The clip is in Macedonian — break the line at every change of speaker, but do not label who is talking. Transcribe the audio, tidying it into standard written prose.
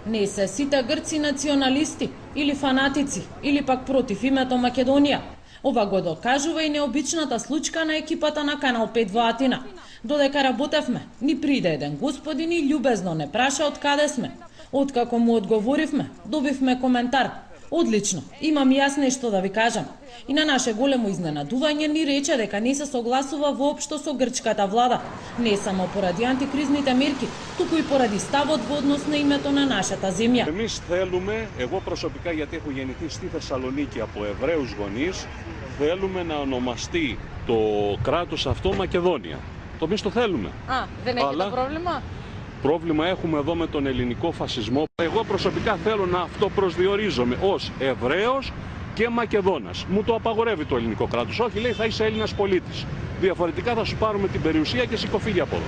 Не се сите грци националисти или фанатици или пак против името Македонија. Ова го докажува и необичната случка на екипата на Канал 5 во Атина. Додека работевме, ни приде еден господин и љубезно не праша од каде сме. Откако му одговоривме, добивме коментар: "Одлично, имам јас нешто да ви кажам." И на наше големо изненадување ни рече дека не се согласува воопшто со грчката влада, не само поради антикризните мерки, туку и поради ставот во однос на името на нашата земја.
Εμείς θέλουμε, εγώ προσωπικά γιατί έχω γεννηθεί στη Θεσσαλονίκη από Εβραίους γονείς, θέλουμε να ονομαστεί το κράτος αυτό Μακεδόνια. Το εμείς το θέλουμε.
Δεν έχετε πρόβλημα?
Πρόβλημα έχουμε εδώ με τον ελληνικό φασισμό. Εγώ προσωπικά θέλω να αυτοπροσδιορίζομαι ως Εβραίος και Μακεδόνας. Μου το απαγορεύει το ελληνικό κράτος. Όχι, λέει, θα είσαι Έλληνας πολίτης. Διαφορετικά θα σου πάρουμε την περιουσία και σηκωφύγει από εδώ.